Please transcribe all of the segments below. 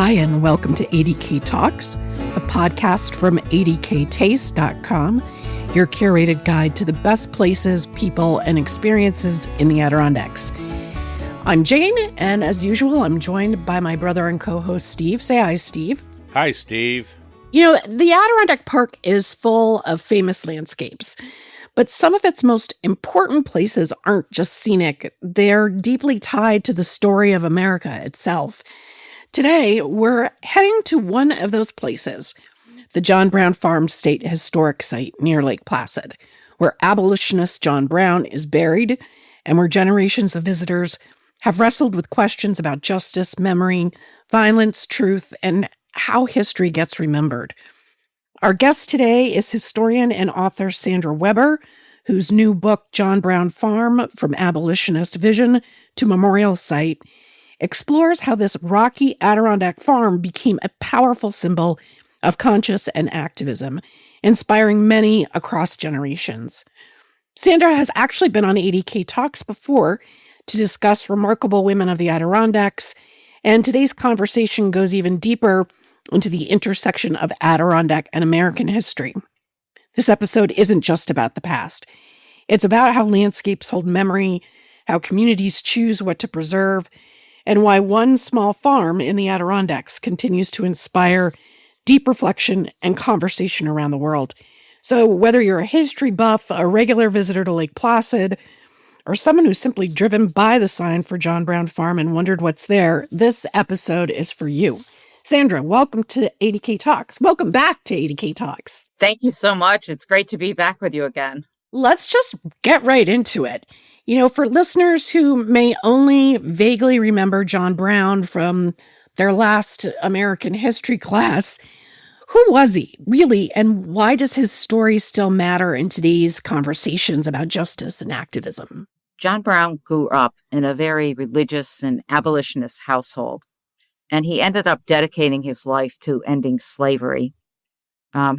Hi, and welcome to ADK Talks, the podcast from adktaste.com, your curated guide to the best places, people, and experiences in the Adirondacks. I'm Jane, and as usual, I'm joined by my brother and co-host, Steve. Say hi, Steve. Hi, Steve. You know, the Adirondack Park is full of famous landscapes, but some of its most important places aren't just scenic. They're deeply tied to the story of America itself. Today, we're heading to one of those places, the John Brown Farm State Historic Site near Lake Placid, where abolitionist John Brown is buried and where generations of visitors have wrestled with questions about justice, memory, violence, truth, and how history gets remembered. Our guest today is historian and author Sandra Weber, whose new book, John Brown Farm, From Abolitionist Vision to Memorial Site, explores how this rocky Adirondack farm became a powerful symbol of conscience and activism, inspiring many across generations. Sandra has actually been on ADK Talks before to discuss remarkable women of the Adirondacks, and today's conversation goes even deeper into the intersection of Adirondack and American history. This episode isn't just about the past. It's about how landscapes hold memory, how communities choose what to preserve, and why one small farm in the Adirondacks continues to inspire deep reflection and conversation around the world. So whether you're a history buff, a regular visitor to Lake Placid, or someone who's simply driven by the sign for John Brown Farm and wondered what's there, this episode is for you. Sandra, welcome to ADK Talks. Welcome back to ADK Talks. Thank you so much. It's great to be back with you again. Let's just get right into it. You know, for listeners who may only vaguely remember John Brown from their last American history class, who was he, really, and why does his story still matter in today's conversations about justice and activism? John Brown grew up in a very religious and abolitionist household, and he ended up dedicating his life to ending slavery.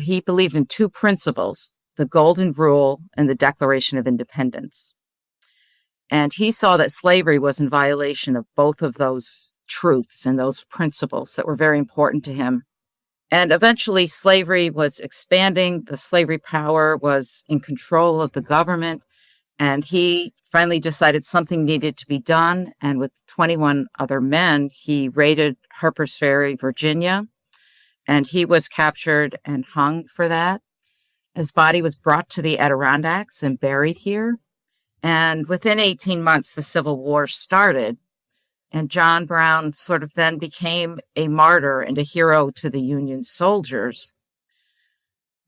He believed in two principles, the Golden Rule and the Declaration of Independence. And he saw that slavery was in violation of both of those truths and those principles that were very important to him. And eventually slavery was expanding. The slavery power was in control of the government. And he finally decided something needed to be done. And with 21 other men, he raided Harper's Ferry, Virginia. And he was captured and hung for that. His body was brought to the Adirondacks and buried here. And within 18 months, the Civil War started. And John Brown sort of then became a martyr and a hero to the Union soldiers.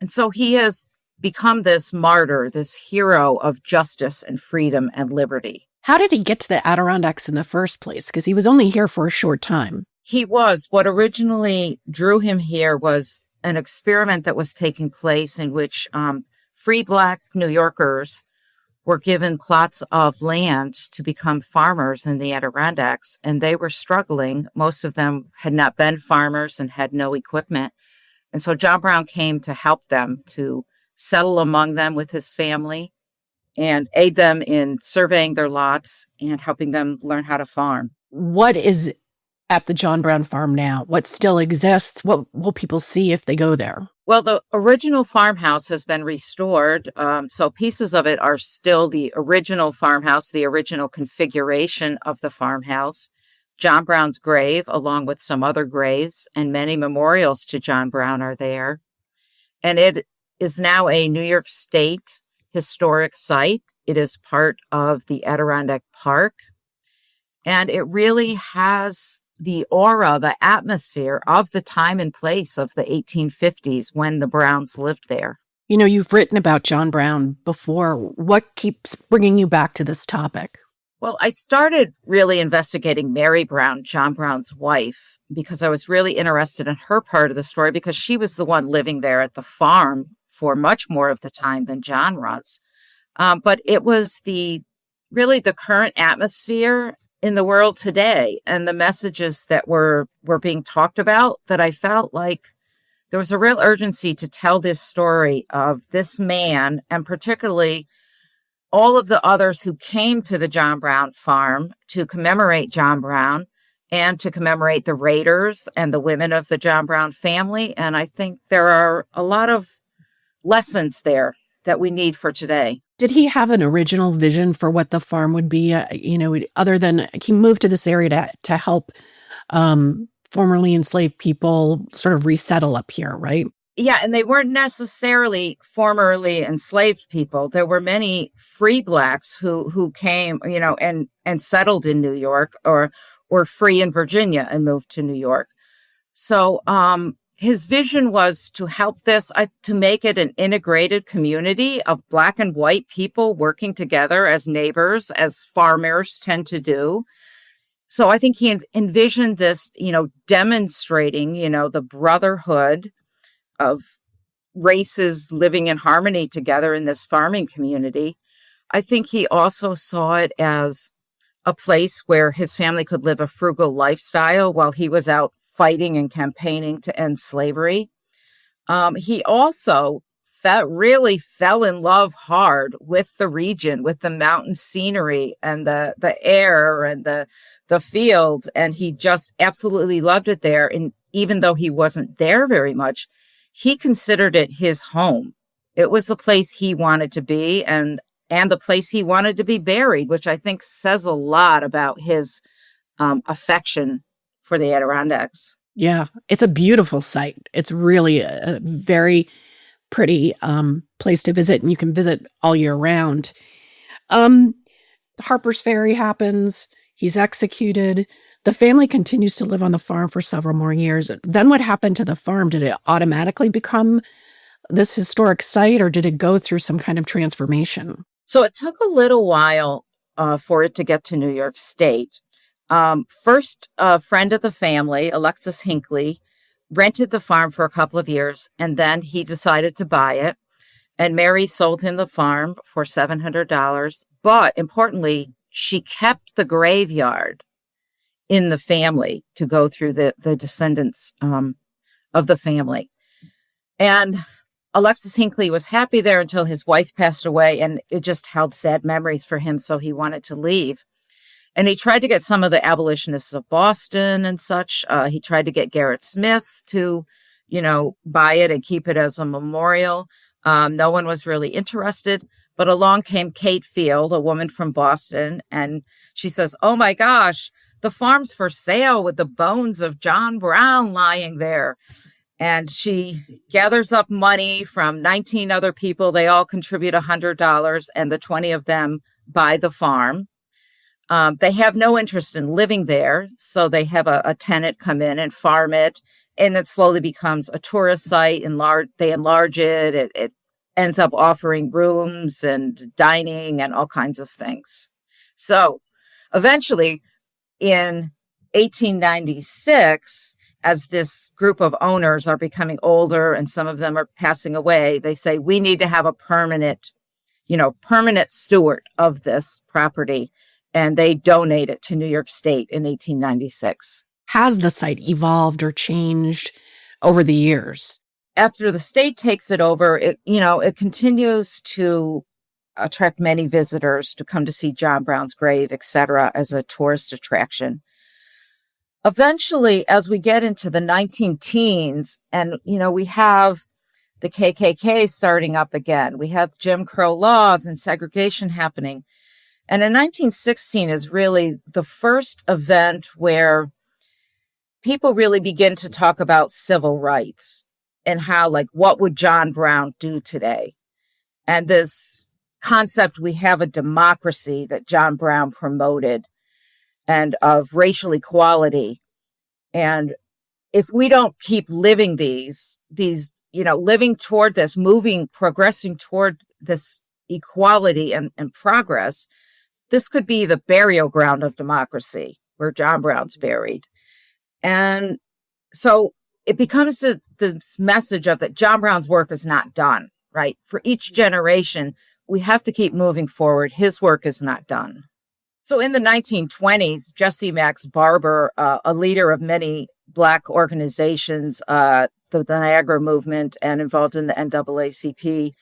And so he has become this martyr, this hero of justice and freedom and liberty. How did he get to the Adirondacks in the first place? Because he was only here for a short time. What originally drew him here was an experiment that was taking place in which free Black New Yorkers were given plots of land to become farmers in the Adirondacks, and they were struggling. Most of them had not been farmers and had no equipment. And so John Brown came to help them, to settle among them with his family and aid them in surveying their lots and helping them learn how to farm. What is at the John Brown farm now? What still exists? What will people see if they go there? Well, the original farmhouse has been restored, so pieces of it are still the original farmhouse, the original configuration of the farmhouse. John Brown's grave, along with some other graves, and many memorials to John Brown are there. And it is now a New York State historic site. It is part of the Adirondack Park, and it really has the aura, the atmosphere of the time and place of the 1850s when the Browns lived there. You know, you've written about John Brown before. What keeps bringing you back to this topic? Well, I started really investigating Mary Brown, John Brown's wife, because I was really interested in her part of the story because she was the one living there at the farm for much more of the time than John was. But it was really the current atmosphere in the world today and the messages that were being talked about that I felt like there was a real urgency to tell this story of this man, and particularly all of the others who came to the John Brown farm to commemorate John Brown and to commemorate the raiders and the women of the John Brown family. And I think there are a lot of lessons there that we need for today. Did he have an original vision for what the farm would be? Other than he moved to this area to help formerly enslaved people sort of resettle up here, right? Yeah, and they weren't necessarily formerly enslaved people. There were many free blacks who came, and settled in New York, or were free in Virginia and moved to New York. So his vision was to help to make it an integrated community of Black and white people working together as neighbors, as farmers tend to do. So I think he envisioned this, demonstrating, the brotherhood of races living in harmony together in this farming community. I think he also saw it as a place where his family could live a frugal lifestyle while he was out fighting and campaigning to end slavery. He also really fell in love hard with the region, with the mountain scenery and the air and the fields. And he just absolutely loved it there. And even though he wasn't there very much, he considered it his home. It was the place he wanted to be and the place he wanted to be buried, which I think says a lot about his affection for the Adirondacks. Yeah, it's a beautiful site. It's really a very pretty place to visit, and you can visit all year round. Harper's Ferry happens. He's executed. The family continues to live on the farm for several more years. Then what happened to the farm? Did it automatically become this historic site, or did it go through some kind of transformation? So it took a little while for it to get to New York State. First, a friend of the family, Alexis Hinckley, rented the farm for a couple of years, and then he decided to buy it. And Mary sold him the farm for $700. But importantly, she kept the graveyard in the family to go through the descendants of the family. And Alexis Hinckley was happy there until his wife passed away, and it just held sad memories for him, so he wanted to leave. And he tried to get some of the abolitionists of Boston and such. He tried to get Garrett Smith to, buy it and keep it as a memorial. No one was really interested. But along came Kate Field, a woman from Boston, and she says, "Oh my gosh, the farm's for sale with the bones of John Brown lying there." And she gathers up money from 19 other people. They all contribute $100, and the 20 of them buy the farm. They have no interest in living there, so they have a tenant come in and farm it, and it slowly becomes a tourist site. They enlarge it. It ends up offering rooms and dining and all kinds of things. So eventually, in 1896, as this group of owners are becoming older and some of them are passing away, they say, we need to have a permanent steward of this property. And they donate it to New York State in 1896. Has the site evolved or changed over the years? After the state takes it over, it continues to attract many visitors to come to see John Brown's grave, etc., as a tourist attraction. Eventually, as we get into the 19-teens, and, we have the KKK starting up again, we have Jim Crow laws and segregation happening. And in 1916 is really the first event where people really begin to talk about civil rights and how, what would John Brown do today? And this concept, we have a democracy that John Brown promoted, and of racial equality. And if we don't keep living these, living toward this, progressing toward this equality and progress, this could be the burial ground of democracy where John Brown's buried. And so it becomes this message of that John Brown's work is not done, right? For each generation, we have to keep moving forward. His work is not done. So in the 1920s, Jesse Max Barber, a leader of many Black organizations, the Niagara Movement, and involved in the NAACP,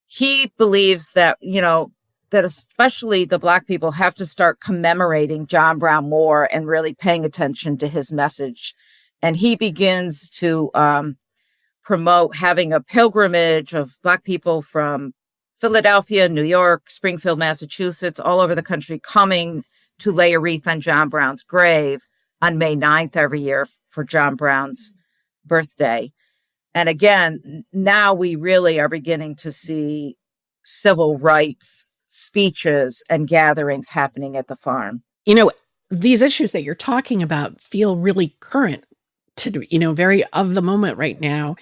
he believes that, that especially the Black people have to start commemorating John Brown more and really paying attention to his message. And he begins to promote having a pilgrimage of Black people from Philadelphia, New York, Springfield, Massachusetts, all over the country, coming to lay a wreath on John Brown's grave on May 9th every year for John Brown's birthday. And again, now we really are beginning to see civil rights speeches and gatherings happening at the farm. You know, these issues that you're talking about feel really current to, very of the moment right now.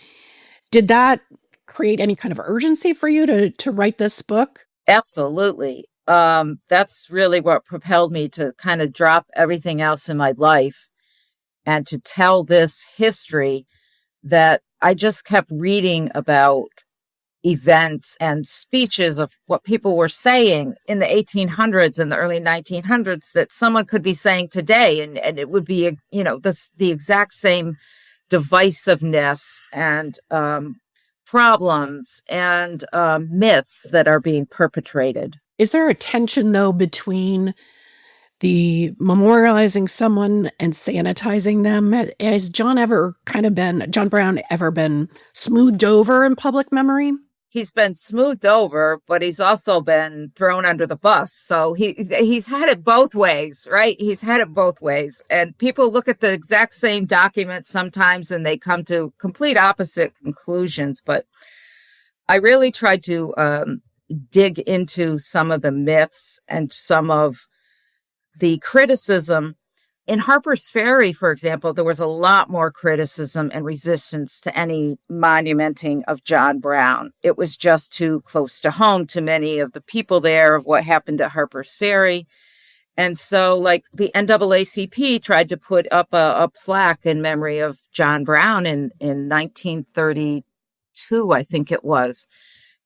Did that create any kind of urgency for you to write this book? Absolutely. That's really what propelled me to kind of drop everything else in my life and to tell this history that I just kept reading about events and speeches of what people were saying in the 1800s and the early 1900s that someone could be saying today. And it would be, the exact same divisiveness and problems and myths that are being perpetrated. Is there a tension, though, between the memorializing someone and sanitizing them? Has John Brown ever been smoothed over in public memory? He's been smoothed over, but he's also been thrown under the bus. So he's had it both ways, right? He's had it both ways. And people look at the exact same document sometimes and they come to complete opposite conclusions. But I really tried to dig into some of the myths and some of the criticism. In Harper's Ferry, for example, there was a lot more criticism and resistance to any monumenting of John Brown. It was just too close to home to many of the people there of what happened at Harper's Ferry. And so, like, the NAACP tried to put up a plaque in memory of John Brown in 1932, I think it was.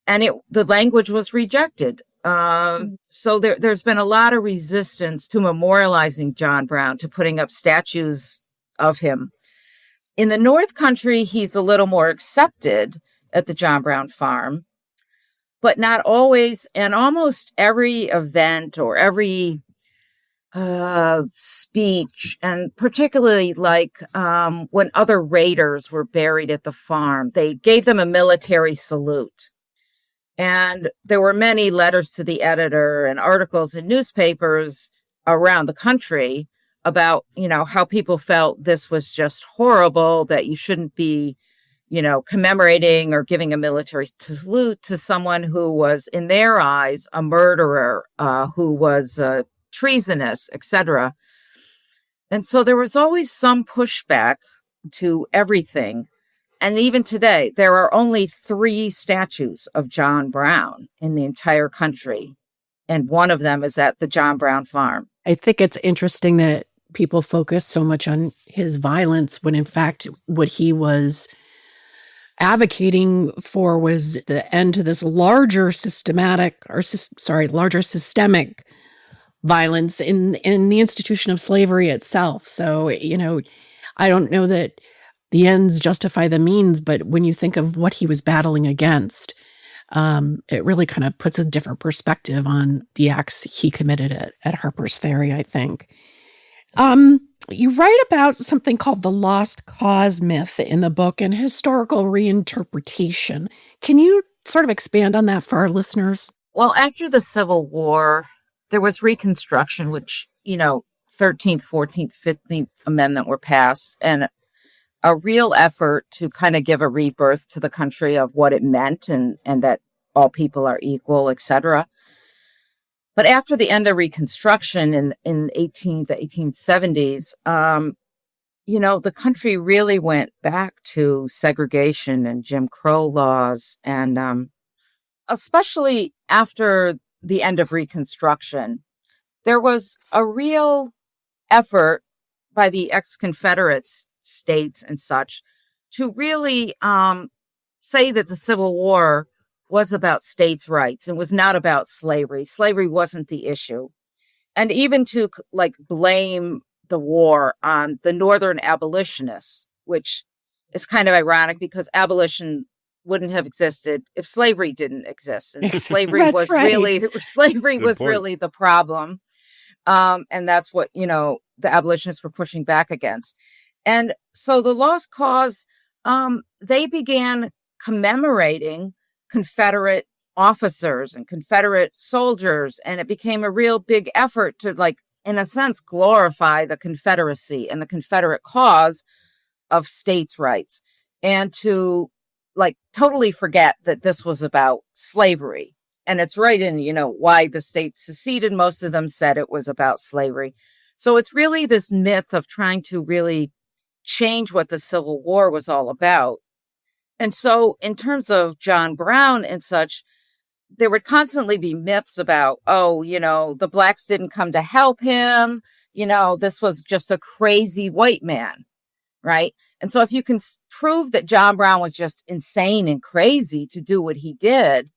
And the language was rejected. So there's been a lot of resistance to memorializing John Brown, to putting up statues of him. In the North Country, he's a little more accepted at the John Brown farm, but not always. And almost every event or every speech, and particularly like when other raiders were buried at the farm, they gave them a military salute. And there were many letters to the editor and articles in newspapers around the country about, how people felt this was just horrible, that you shouldn't be, commemorating or giving a military salute to someone who was, in their eyes, a murderer, who was treasonous, etc. And so there was always some pushback to everything. And even today, there are only 3 statues of John Brown in the entire country. And one of them is at the John Brown farm. I think it's interesting that people focus so much on his violence when, in fact, what he was advocating for was the end to this larger systemic violence in the institution of slavery itself. So, I don't know that the ends justify the means, but when you think of what he was battling against, it really kind of puts a different perspective on the acts he committed at Harper's Ferry, I think. You write about something called the lost cause myth in the book and historical reinterpretation. Can you sort of expand on that for our listeners? Well, after the Civil War, there was Reconstruction, which, 13th, 14th, 15th Amendment were passed, and a real effort to kind of give a rebirth to the country of what it meant and that all people are equal, etc. But after the end of Reconstruction in the 1870s, the country really went back to segregation and Jim Crow laws. And especially after the end of Reconstruction, there was a real effort by the ex-Confederates states and such to really say that the Civil War was about states' rights and was not about slavery. Slavery wasn't the issue. And even to blame the war on the Northern abolitionists, which is kind of ironic because abolition wouldn't have existed if slavery didn't exist. And slavery That's was right. really Good point. the problem. And that's what, the abolitionists were pushing back against. And so the Lost Cause, they began commemorating Confederate officers and Confederate soldiers. And it became a real big effort to, like, in a sense, glorify the Confederacy and the Confederate cause of states' rights, and to, like, totally forget that this was about slavery. And it's right in, why the states seceded. Most of them said it was about slavery. So it's really this myth of trying to really change what the Civil War was all about. And so in terms of John Brown and such, there would constantly be myths about, the blacks didn't come to help him. This was just a crazy white man, right? And so if you can prove that John Brown was just insane and crazy to do what he did,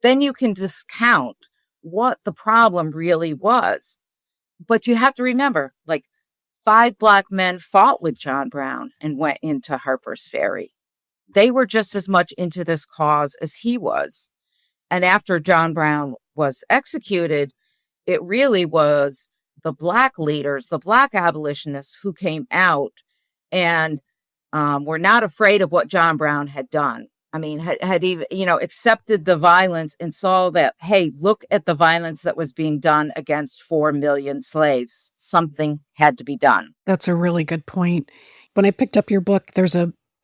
then you can discount what the problem really was. But you have to remember, like, 5 black men fought with John Brown and went into Harper's Ferry. They were just as much into this cause as he was. And after John Brown was executed, it really was the black leaders, the black abolitionists, who came out and were not afraid of what John Brown had done. I mean, had even, accepted the violence and saw that, hey, look at the violence that was being done against 4 million slaves. Something had to be done. That's a really good point. When I picked up your book,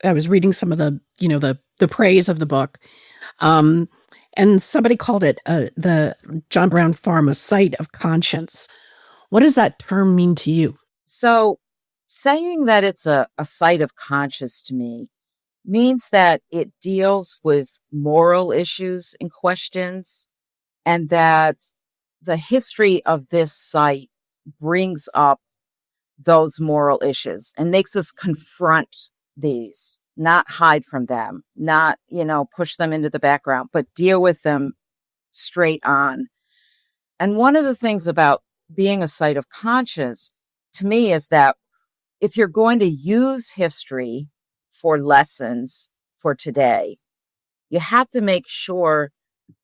I was reading some of the praise of the book. And somebody called it the John Brown Farm a site of conscience. What does that term mean to you? So saying that it's a site of conscience to me means that it deals with moral issues and questions, and that the history of this site brings up those moral issues and makes us confront these, not hide from them, not, push them into the background, but deal with them straight on. And one of the things about being a site of conscience to me is that if you're going to use history for lessons for today, you have to make sure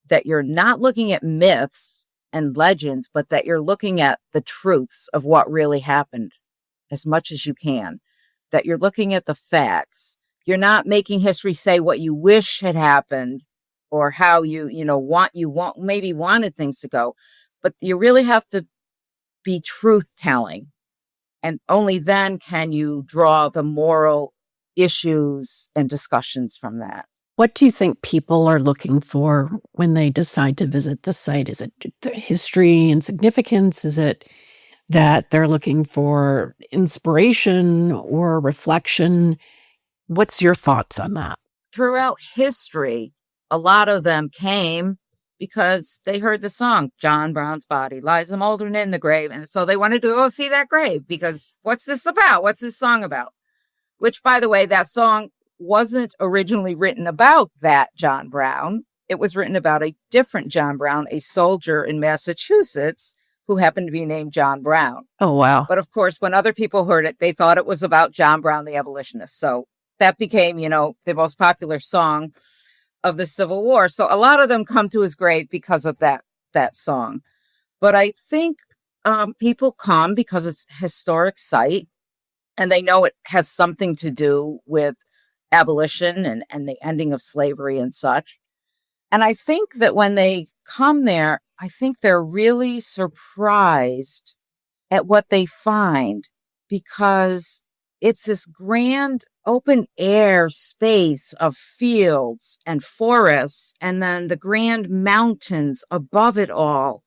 that you're not looking at myths and legends, but that you're looking at the truths of what really happened as much as you can, that you're looking at the facts. You're not making history say what you wish had happened or how maybe wanted things to go, but you really have to be truth telling. And only then can you draw the moral issues and discussions from that. What do you think people are looking for when they decide to visit the site? Is it the history and significance? Is it that they're looking for inspiration or reflection? What's your thoughts on that? Throughout history, a lot of them came because they heard the song, John Brown's body lies a moldering in the grave. And so they wanted to go see that grave because what's this about? What's this song about? Which, by the way, that song wasn't originally written about that John Brown. It was written about a different John Brown, a soldier in Massachusetts who happened to be named John Brown. Oh, wow. But of course, when other people heard it, they thought it was about John Brown, the abolitionist. So that became, the most popular song of the Civil War. So a lot of them come to his grave because of that song. But I think people come because it's a historic site and they know it has something to do with abolition and the ending of slavery and such. And I think that when they come there, I think they're really surprised at what they find, because it's this grand open air space of fields and forests, and then the grand mountains above it all.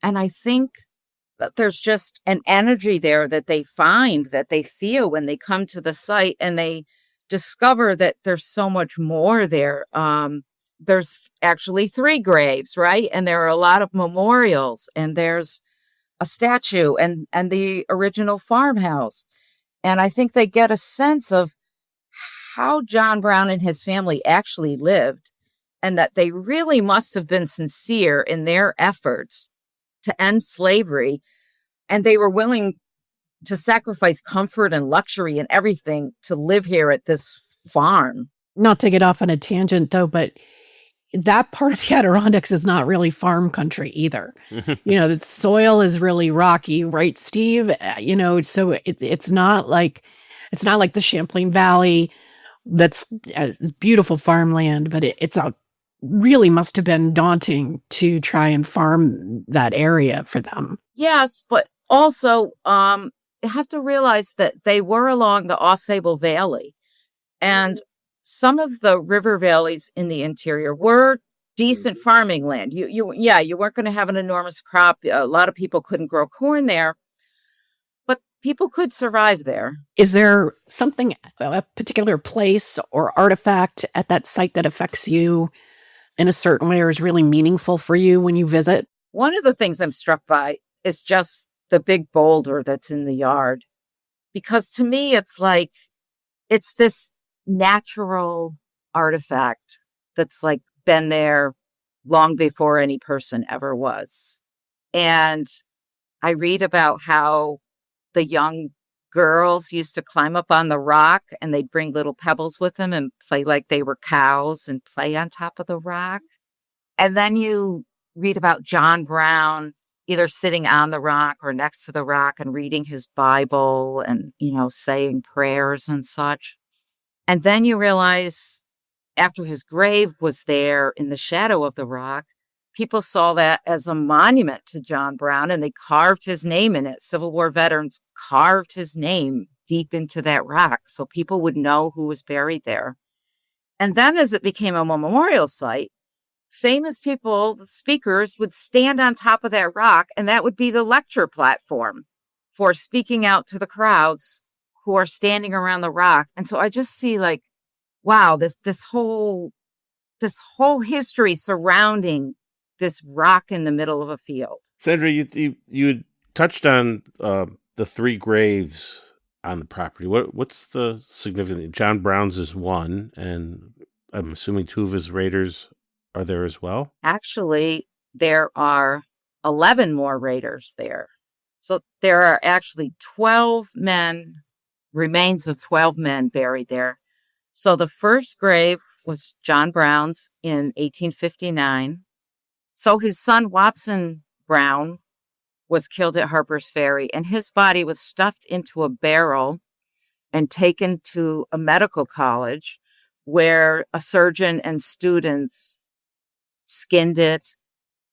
And I think that there's just an energy there that they find, that they feel when they come to the site, and they discover that there's so much more there. There's actually 3 graves, right? And there are a lot of memorials, and there's a statue and the original farmhouse. And I think they get a sense of how John Brown and his family actually lived, and that they really must have been sincere in their efforts to end slavery. And they were willing to sacrifice comfort and luxury and everything to live here at this farm. Not to get off on a tangent though, but that part of the Adirondacks is not really farm country either. The soil is really rocky, right, Steve? So it's not like the Champlain Valley. That's beautiful farmland, but it's a really must have been daunting to try and farm that area for them. Yes, but also you have to realize that they were along the Ausable Valley, and some of the river valleys in the interior were decent farming land. You weren't going to have an enormous crop. A lot of people couldn't grow corn there, but people could survive there. Is there something, a particular place or artifact at that site that affects you in a certain way or is really meaningful for you when you visit? One of the things I'm struck by is just the big boulder that's in the yard. Because to me, it's like, it's this natural artifact that's like been there long before any person ever was. And I read about how the young girls used to climb up on the rock and they'd bring little pebbles with them and play like they were cows and play on top of the rock. And then you read about John Brown either sitting on the rock or next to the rock and reading his Bible and, saying prayers and such. And then you realize after his grave was there in the shadow of the rock, people saw that as a monument to John Brown and they carved his name in it. Civil War veterans carved his name deep into that rock so people would know who was buried there. And then as it became a memorial site, famous people, the speakers, would stand on top of that rock, and that would be the lecture platform for speaking out to the crowds who are standing around the rock. And so I just see like, wow, this whole history surrounding this rock in the middle of a field. Sandra, you touched on the three graves on the property. What's the significance? John Brown's is one, and I'm assuming two of his raiders are there as well? Actually, there are 11 more raiders there. So there are actually 12 men, remains of 12 men buried there. So the first grave was John Brown's in 1859. So his son, Watson Brown, was killed at Harper's Ferry, and his body was stuffed into a barrel and taken to a medical college where a surgeon and students skinned it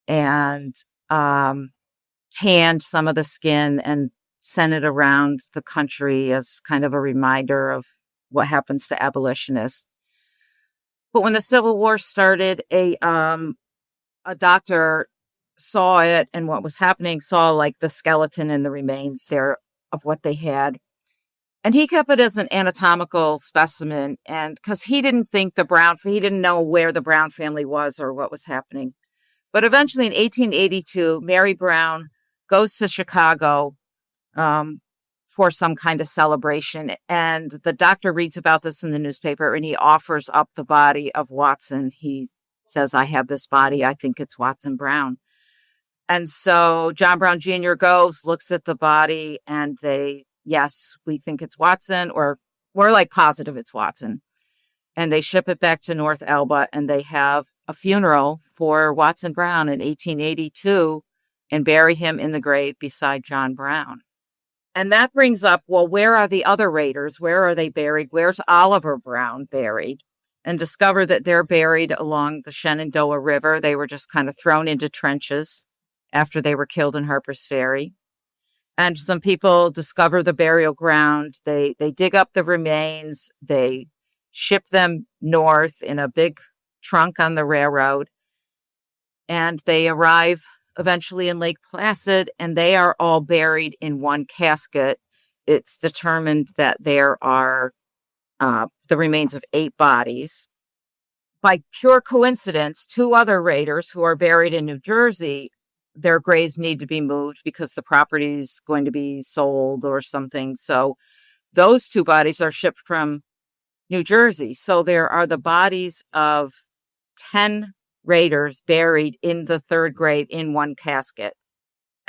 and tanned some of the skin and sent it around the country as kind of a reminder of what happens to abolitionists. But when the Civil War started, a doctor saw it and what was happening, saw like the skeleton and the remains there of what they had. And he kept it as an anatomical specimen. And because he didn't think he didn't know where the Brown family was or what was happening. But eventually in 1882, Mary Brown goes to Chicago for some kind of celebration. And the doctor reads about this in the newspaper and he offers up the body of Watson. He says, I have this body. I think it's Watson Brown. And so John Brown Jr. goes, looks at the body, and yes, we think it's Watson, or we're like positive it's Watson. And they ship it back to North Elba, and they have a funeral for Watson Brown in 1882 and bury him in the grave beside John Brown. And that brings up, well, where are the other raiders? Where are they buried? Where's Oliver Brown buried? And discover that they're buried along the Shenandoah River. They were just kind of thrown into trenches after they were killed in Harper's Ferry. And some people discover the burial ground. They dig up the remains. They ship them north in a big trunk on the railroad. And they arrive eventually in Lake Placid, and they are all buried in one casket. It's determined that there are the remains of 8 bodies. By pure coincidence, 2 other raiders who are buried in New Jersey, their graves need to be moved because the property is going to be sold or something. So those 2 bodies are shipped from New Jersey. So there are the bodies of 10 raiders buried in the 3rd grave in one casket.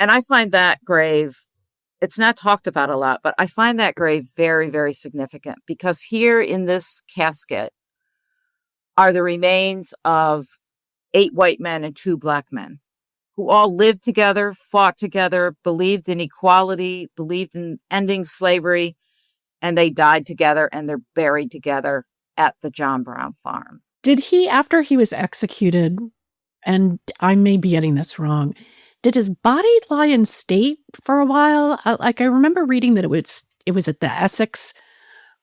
And I find that grave, it's not talked about a lot, but I find that grave very, very significant because here in this casket are the remains of 8 white men and 2 black men who all lived together, fought together, believed in equality, believed in ending slavery, and they died together and they're buried together at the John Brown farm. Did he, after he was executed, and I may be getting this wrong, did his body lie in state for a while? Like, I remember reading that it was at the Essex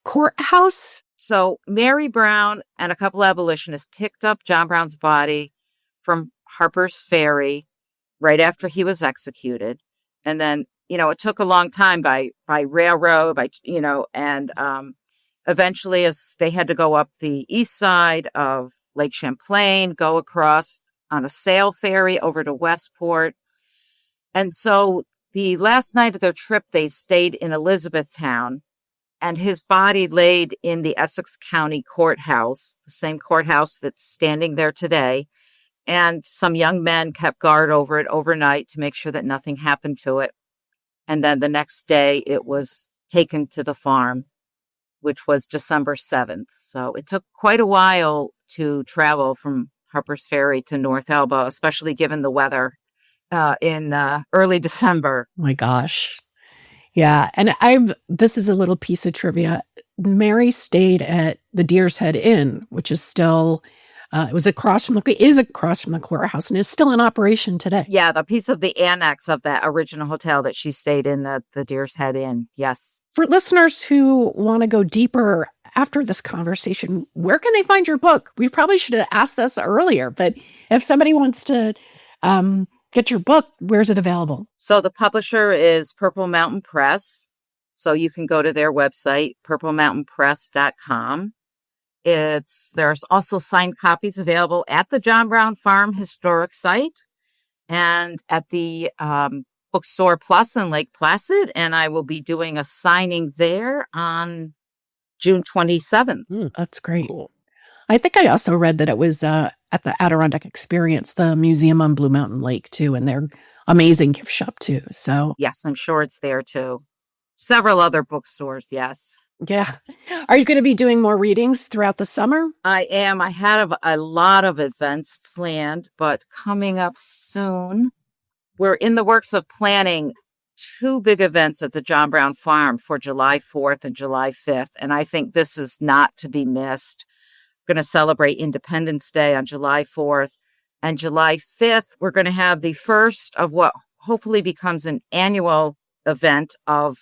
courthouse. So Mary Brown and a couple abolitionists picked up John Brown's body from Harper's Ferry right after he was executed. And then, it took a long time by railroad, and eventually as they had to go up the east side of Lake Champlain, go across on a sail ferry over to Westport. And so the last night of their trip, they stayed in Elizabethtown, and his body laid in the Essex County Courthouse, the same courthouse that's standing there today. And some young men kept guard over it overnight to make sure that nothing happened to it. And then the next day it was taken to the farm, which was December 7th. So it took quite a while to travel from Harper's Ferry to North Elba, especially given the weather in early December. My gosh. Yeah. And this is a little piece of trivia. Mary stayed at the Deer's Head Inn, which is still, is across from the courthouse and is still in operation today. Yeah. The piece of the annex of that original hotel that she stayed in, the Deer's Head Inn. Yes. For listeners who want to go deeper after this conversation, where can they find your book? We probably should have asked this earlier, but if somebody wants to, get your book, where's it available? So the publisher is Purple Mountain Press. So you can go to their website, purplemountainpress.com. There's also signed copies available at the John Brown Farm Historic Site and at the Bookstore Plus in Lake Placid. And I will be doing a signing there on June 27th. That's great. Cool. I think I also read that it was at the Adirondack Experience, the museum on Blue Mountain Lake, too, and their amazing gift shop, too. So, yes, I'm sure it's there, too. Several other bookstores, yes. Yeah. Are you going to be doing more readings throughout the summer? I am. I had a lot of events planned, but coming up soon, we're in the works of planning 2 big events at the John Brown Farm for July 4th and July 5th, and I think this is not to be missed. Going to celebrate Independence Day on July 4th, and July 5th we're going to have the first of what hopefully becomes an annual event of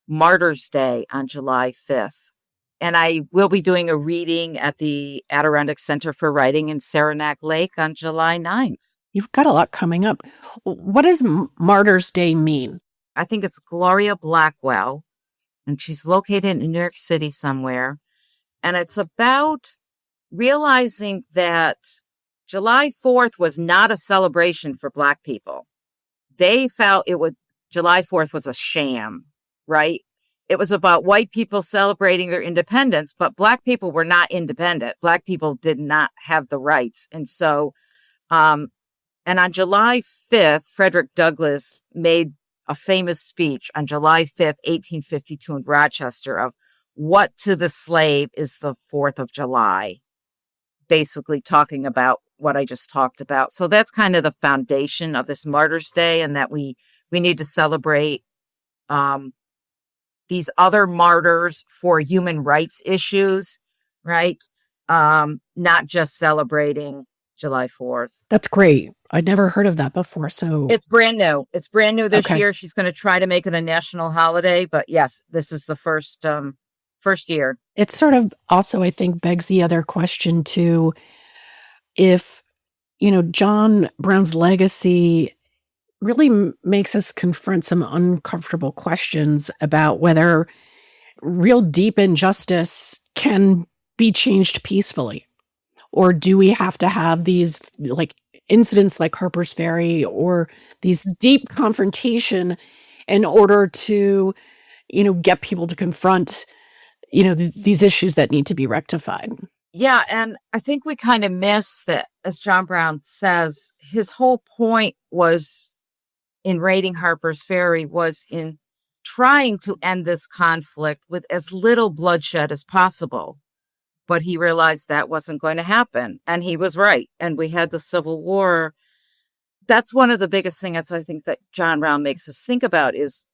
Martyrs Day on July 5th. And I will be doing a reading at the Adirondack Center for Writing in Saranac Lake on July 9th. You've got a lot coming up. What does Martyrs Day mean? I think it's Gloria Blackwell, and she's located in New York City somewhere. And it's about realizing that July 4th was not a celebration for Black people. They felt July 4th was a sham, right? It was about white people celebrating their independence, but Black people were not independent. Black people did not have the rights. And so, and on July 5th, Frederick Douglass made a famous speech on July 5th, 1852 in Rochester of what to the slave is the 4th of July. Basically talking about what I just talked about. So that's kind of the foundation of this Martyrs Day, and that we need to celebrate these other martyrs for human rights issues, right? Not just celebrating July 4th. That's great. I'd never heard of that before. So it's brand new. It's brand new this Okay. year. She's going to try to make it a national holiday, but yes, this is the first year. it sort of also, I think, begs the other question too, if, John Brown's legacy really makes us confront some uncomfortable questions about whether real deep injustice can be changed peacefully, or do we have to have these incidents like Harper's Ferry or these deep confrontation in order to, get people to confront, these issues that need to be rectified. Yeah, and I think we kind of miss that, as John Brown says, his whole point was in raiding Harper's Ferry was in trying to end this conflict with as little bloodshed as possible. But he realized that wasn't going to happen. And he was right. And we had the Civil War. That's one of the biggest things I think that John Brown makes us think about is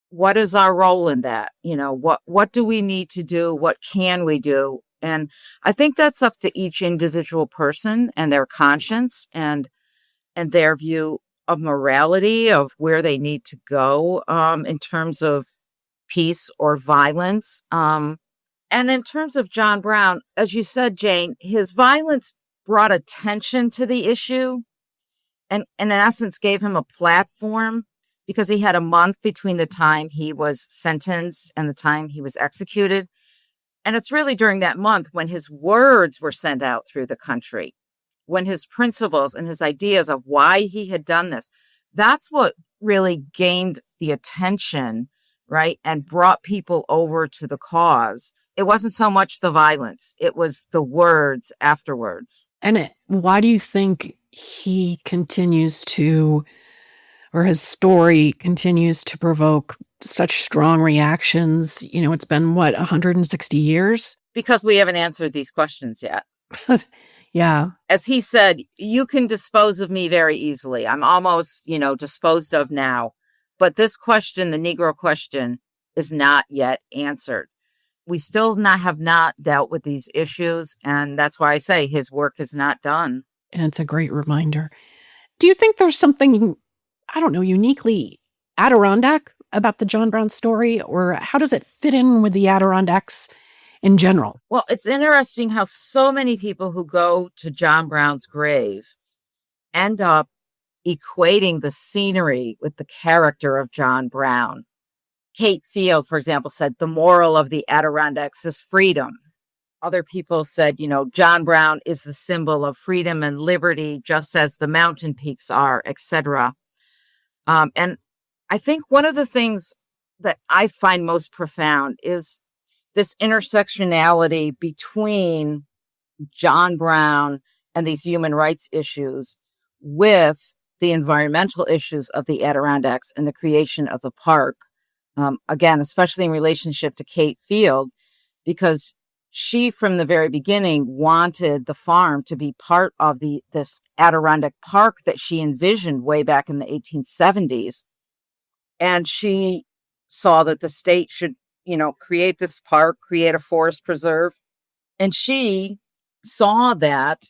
what is our role in that? What do we need to do? What can we do? And I think that's up to each individual person and their conscience and their view of morality, of where they need to go in terms of peace or violence. And in terms of John Brown, as you said, Jane, his violence brought attention to the issue and in essence gave him a platform because he had a month between the time he was sentenced and the time he was executed. And it's really during that month when his words were sent out through the country, when his principles and his ideas of why he had done this, that's what really gained the attention, right? And brought people over to the cause. It wasn't so much the violence, it was the words afterwards. And why do you think he continues to, or his story continues to provoke such strong reactions? It's been, 160 years? Because we haven't answered these questions yet. Yeah. As he said, you can dispose of me very easily. I'm almost, disposed of now. But this question, the Negro question, is not yet answered. We still have not dealt with these issues. And that's why I say his work is not done. And it's a great reminder. Do you think there's something, uniquely Adirondack about the John Brown story? Or how does it fit in with the Adirondacks in general? Well, it's interesting how so many people who go to John Brown's grave end up equating the scenery with the character of John Brown. Kate Field, for example, said the moral of the Adirondacks is freedom. Other people said, John Brown is the symbol of freedom and liberty, just as the mountain peaks are, etc. And I think one of the things that I find most profound is this intersectionality between John Brown and these human rights issues with the environmental issues of the Adirondacks and the creation of the park. Again, especially in relationship to Kate Field, because she, from the very beginning, wanted the farm to be part of this Adirondack Park that she envisioned way back in the 1870s. And she saw that the state should, create this park, create a forest preserve. And she saw that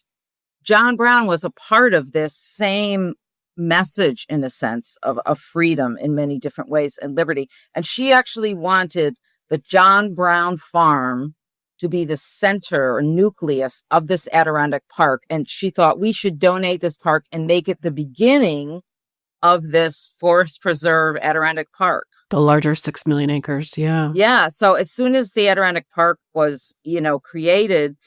John Brown was a part of this same message, in a sense, of freedom in many different ways and liberty. And she actually wanted the John Brown farm to be the center or nucleus of this Adirondack Park. And she thought we should donate this park and make it the beginning of this forest preserve Adirondack Park. The larger 6 million acres, yeah. Yeah. So as soon as the Adirondack Park was, created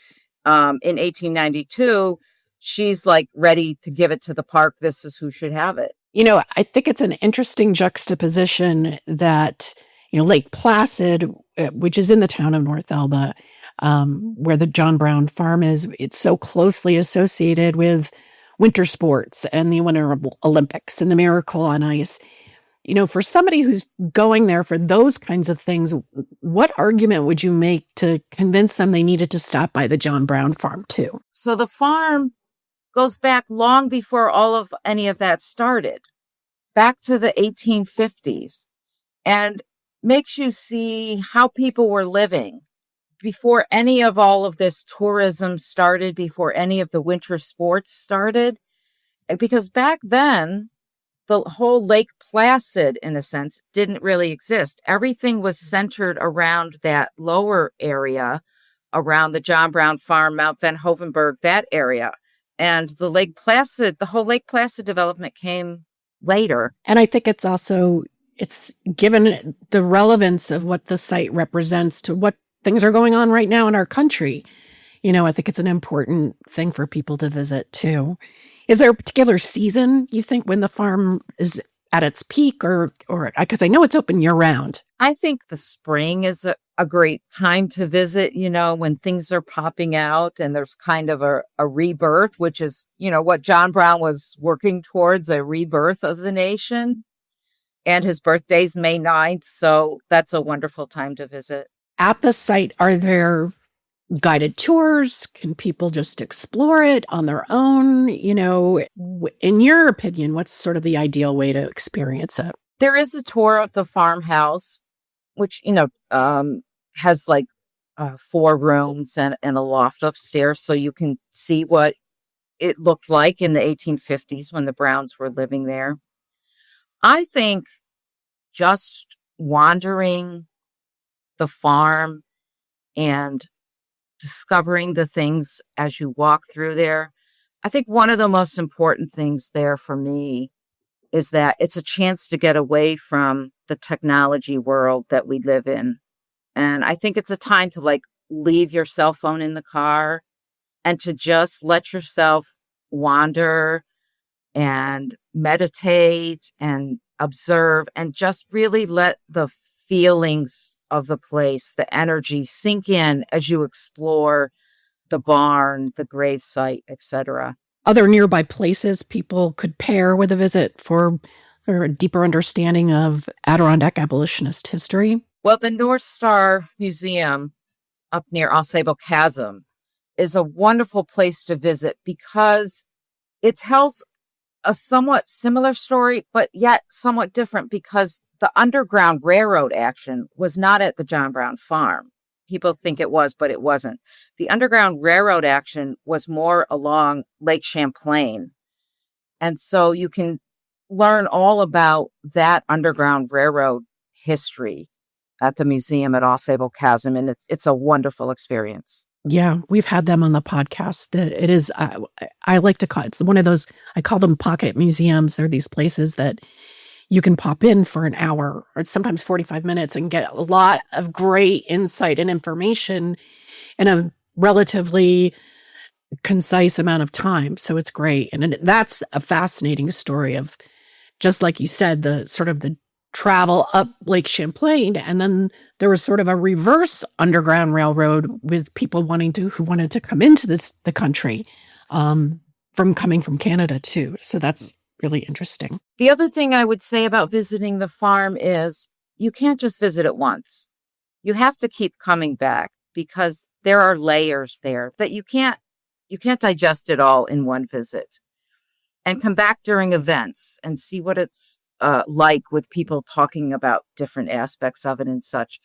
in 1892, she's like ready to give it to the park. This is who should have it. I think it's an interesting juxtaposition that, Lake Placid, which is in the town of North Elba, where the John Brown farm is, it's so closely associated with winter sports and the Winter Olympics and the Miracle on Ice. For somebody who's going there for those kinds of things, what argument would you make to convince them they needed to stop by the John Brown farm too? So the farm goes back long before any of that started, back to the 1850s, and makes you see how people were living before any of all of this tourism started, before any of the winter sports started. Because back then, the whole Lake Placid, in a sense, didn't really exist. Everything was centered around that lower area, around the John Brown farm, Mount Van Hovenberg, that area. And the whole Lake Placid development came later. And I think it's given the relevance of what the site represents to what things are going on right now in our country. I think it's an important thing for people to visit too. Is there a particular season you think when the farm is at its peak, or because I know it's open year round? I think the spring is a great time to visit, when things are popping out and there's kind of a rebirth, which is, what John Brown was working towards, a rebirth of the nation. And his birthday's May 9th. So that's a wonderful time to visit. At the site, are there guided tours? Can people just explore it on their own? In your opinion, what's sort of the ideal way to experience it? There is a tour of the farmhouse, which, has like 4 rooms and a loft upstairs. So you can see what it looked like in the 1850s when the Browns were living there. I think just wandering the farm and discovering the things as you walk through there. I think one of the most important things there for me is that it's a chance to get away from the technology world that we live in. And I think it's a time to leave your cell phone in the car and to just let yourself wander and meditate and observe and just really let the feelings of the place, the energy sink in as you explore the barn, the gravesite, etc. Other nearby places people could pair with a visit for a deeper understanding of Adirondack abolitionist history? Well, the North Star Museum up near Ausable Chasm is a wonderful place to visit because it tells a somewhat similar story, but yet somewhat different because the Underground Railroad action was not at the John Brown farm. People think it was, but it wasn't. The Underground Railroad action was more along Lake Champlain. And so you can learn all about that Underground Railroad history at the museum at Ausable Chasm, and it's a wonderful experience. Yeah, we've had them on the podcast. It is, I like to call it's one of those, I call them pocket museums. They're these places that you can pop in for an hour or sometimes 45 minutes and get a lot of great insight and information in a relatively concise amount of time. So it's great. And that's a fascinating story of, just like you said, the sort of the travel up Lake Champlain. And then there was sort of a reverse Underground Railroad with people who wanted to come into the country from coming from Canada too. So that's really interesting. The other thing I would say about visiting the farm is you can't just visit it once. You have to keep coming back because there are layers there that you can't digest it all in one visit. And come back during events and see what it's like with people talking about different aspects of it and such.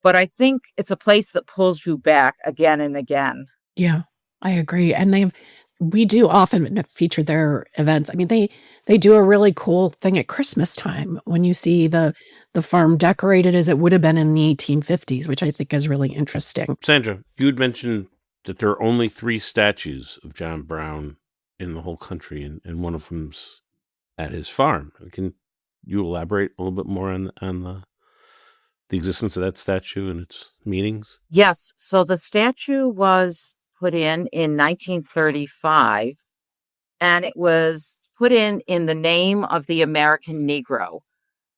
But I think it's a place that pulls you back again and again. Yeah, I agree. And we do often feature their events. I mean, they do a really cool thing at Christmas time when you see the farm decorated as it would have been in the 1850s, which I think is really interesting. Sandra, you had mentioned that there are only 3 statues of John Brown in the whole country, and one of them's at his farm. Can you elaborate a little bit more on the existence of that statue and its meanings? Yes. So the statue was put in 1935, and it was put in the name of the American Negro.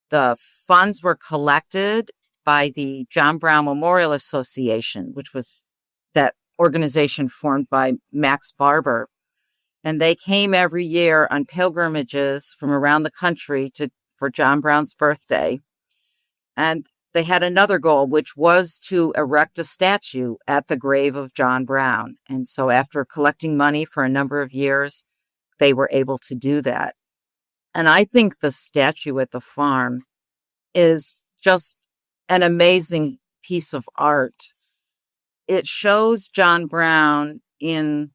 The funds were collected by the John Brown Memorial Association, which was that organization formed by Max Barber. And they came every year on pilgrimages from around the country for John Brown's birthday. And they had another goal, which was to erect a statue at the grave of John Brown. And so after collecting money for a number of years, they were able to do that. And I think the statue at the farm is just an amazing piece of art. It shows John Brown in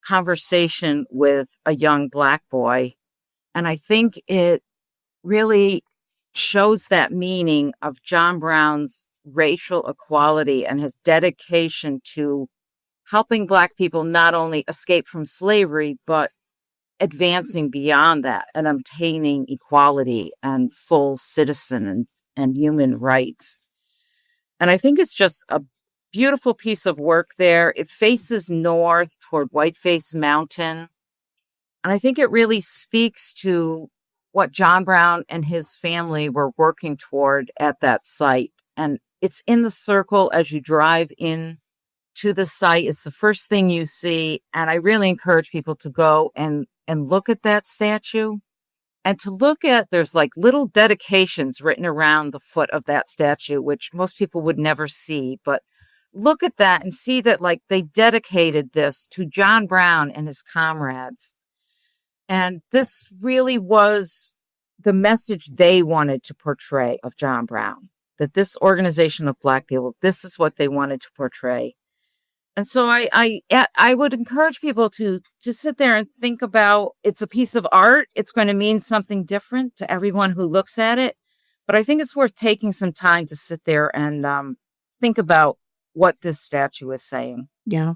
conversation with a young Black boy. And I think it really shows that meaning of John Brown's racial equality and his dedication to helping Black people not only escape from slavery, but advancing beyond that and obtaining equality and full citizen and human rights. And I think it's just a beautiful piece of work there. It faces north toward Whiteface Mountain. And I think it really speaks to what John Brown and his family were working toward at that site. And it's in the circle as you drive in to the site. It's the first thing you see. And I really encourage people to go and look at that statue and to look at, there's little dedications written around the foot of that statue, which most people would never see, but look at that and see that like they dedicated this to John Brown and his comrades. And this really was the message they wanted to portray of John Brown, that this organization of Black people, this is what they wanted to portray. And so I would encourage people to just sit there and think about, it's a piece of art. It's going to mean something different to everyone who looks at it. But I think it's worth taking some time to sit there and think about what this statue is saying. Yeah.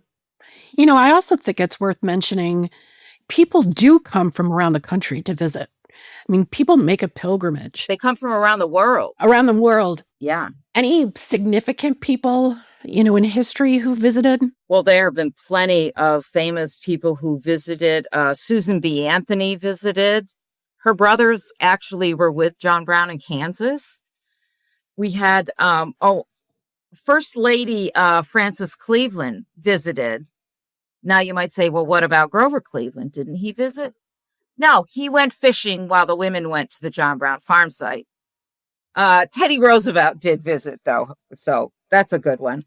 I also think it's worth mentioning people do come from around the country to visit. I mean, people make a pilgrimage. They come from around the world. Around the world. Yeah. Any significant people, in history who visited? Well, there have been plenty of famous people who visited. Susan B. Anthony visited. Her brothers actually were with John Brown in Kansas. We had, First Lady Frances Cleveland visited. Now you might say, well, what about Grover Cleveland? Didn't he visit? No, he went fishing while the women went to the John Brown farm site. Teddy Roosevelt did visit, though, so that's a good one.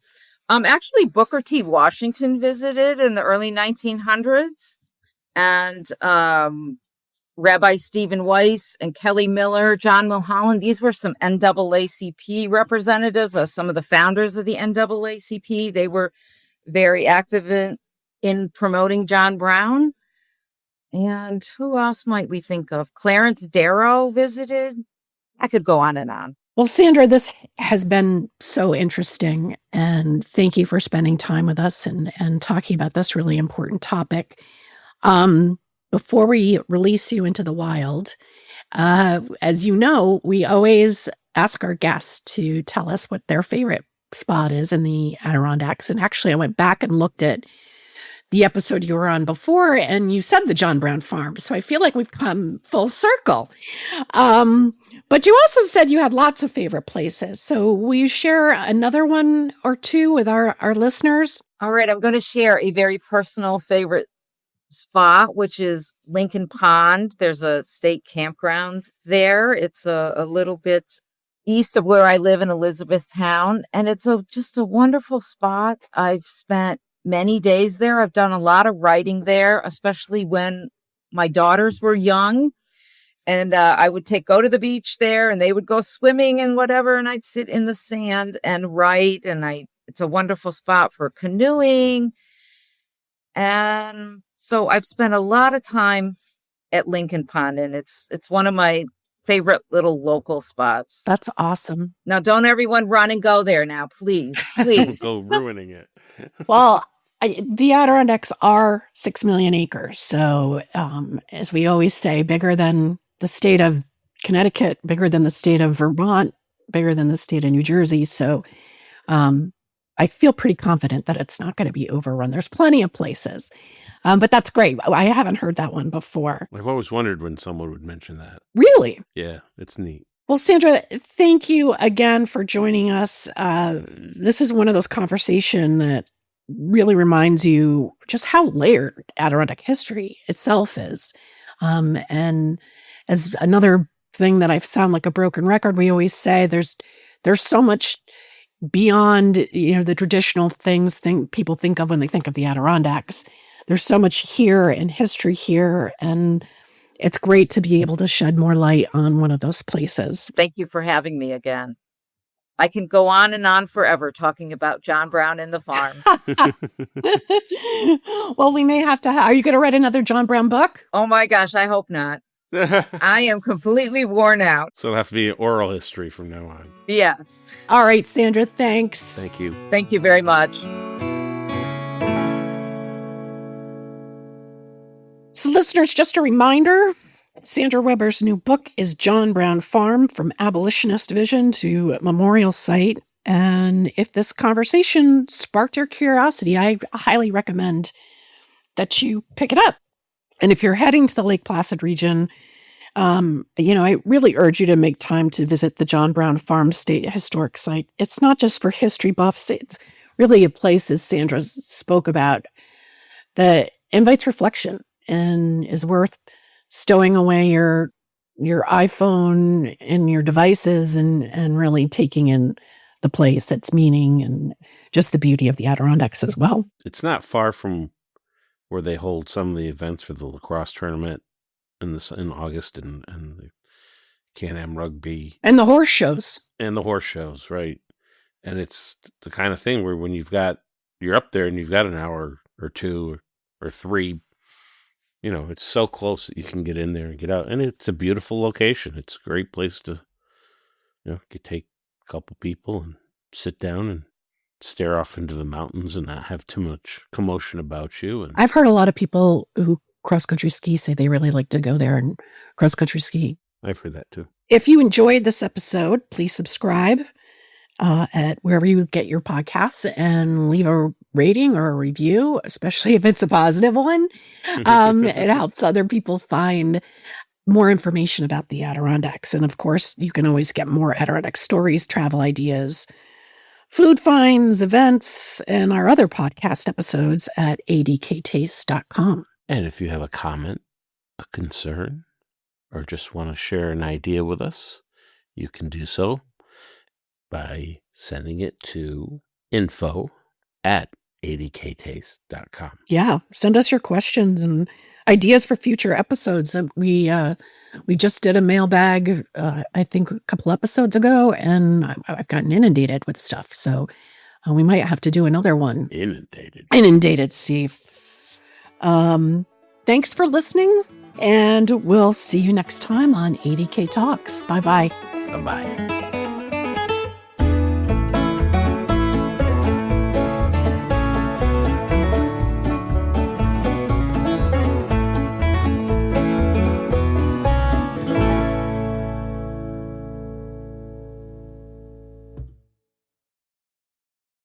Actually, Booker T. Washington visited in the early 1900s, and Rabbi Stephen Weiss and Kelly Miller, John Mulholland. These were some NAACP representatives, some of the founders of the NAACP. They were very active in promoting John Brown. And who else might we think of? Clarence Darrow visited. I could go on and on. Well, Sandra, this has been so interesting. And thank you for spending time with us and talking about this really important topic. Before we release you into the wild, as you know, we always ask our guests to tell us what their favorite spot is in the Adirondacks. And actually, I went back and looked at the episode you were on before, and you said the John Brown Farm. So I feel like we've come full circle. But you also said you had lots of favorite places. So will you share another one or two with our listeners? All right. I'm going to share a very personal favorite spot, which is Lincoln Pond. There's a state campground there. It's a little bit east of where I live in Elizabethtown. And it's just a wonderful spot. I've spent many days there. I've done a lot of writing there, especially when my daughters were young. And I would go to the beach there and they would go swimming and whatever. And I'd sit in the sand and write. And it's a wonderful spot for canoeing. And so I've spent a lot of time at Lincoln Pond, and it's one of my favorite little local spots. That's awesome. Now, don't everyone run and go there now, please. Go ruining it. Well, the Adirondacks are 6 million acres. So, as we always say, bigger than the state of Connecticut, bigger than the state of Vermont, bigger than the state of New Jersey. So, I feel pretty confident that it's not going to be overrun. There's plenty of places. But that's great. I haven't heard that one before. I've always wondered when someone would mention that. Really? Yeah, it's neat. Well, Sandra, thank you again for joining us. This is one of those conversations that really reminds you just how layered Adirondack history itself is. And as another thing that I sound like a broken record, we always say there's so much beyond, the traditional things people think of when they think of the Adirondacks. There's so much here and history here, and it's great to be able to shed more light on one of those places. Thank you for having me again. I can go on and on forever talking about John Brown and the farm. Well, we may have to. Are you going to write another John Brown book? Oh my gosh, I hope not. I am completely worn out. So it'll have to be oral history from now on. Yes. All right, Sandra, thanks. Thank you. Thank you very much. So listeners, just a reminder, Sandra Weber's new book is John Brown Farm, From Abolitionist Vision to Memorial Site. And if this conversation sparked your curiosity, I highly recommend that you pick it up. And if you're heading to the Lake Placid region, I really urge you to make time to visit the John Brown Farm State Historic Site. It's not just for history buffs. It's really a place, as Sandra spoke about, that invites reflection and is worth stowing away your iPhone and your devices and really taking in the place, its meaning, and just the beauty of the Adirondacks as well. It's not far from where they hold some of the events for the lacrosse tournament in August and the Can-Am rugby. And the horse shows. And the horse shows, right. And it's the kind of thing where when you're up there and you've got an hour or two or three, it's so close that you can get in there and get out. And it's a beautiful location. It's a great place to, you take a couple people and sit down and stare off into the mountains and not have too much commotion about you. And I've heard a lot of people who cross-country ski say they really like to go there and cross-country ski. I've heard that too. If you enjoyed this episode, please subscribe at wherever you get your podcasts and leave a rating or a review, especially if it's a positive one. It helps other people find more information about the Adirondacks. And of course, you can always get more Adirondack stories, travel ideas, food finds, events, and our other podcast episodes at adktaste.com. And if you have a comment, a concern, or just want to share an idea with us, you can do so by sending it to info@adktaste.com. Yeah, send us your questions and ideas for future episodes. We just did a mailbag, I think a couple episodes ago, and I've gotten inundated with stuff. So we might have to do another one. Inundated, Steve. Thanks for listening, and we'll see you next time on ADK Talks. Bye-bye. Bye-bye.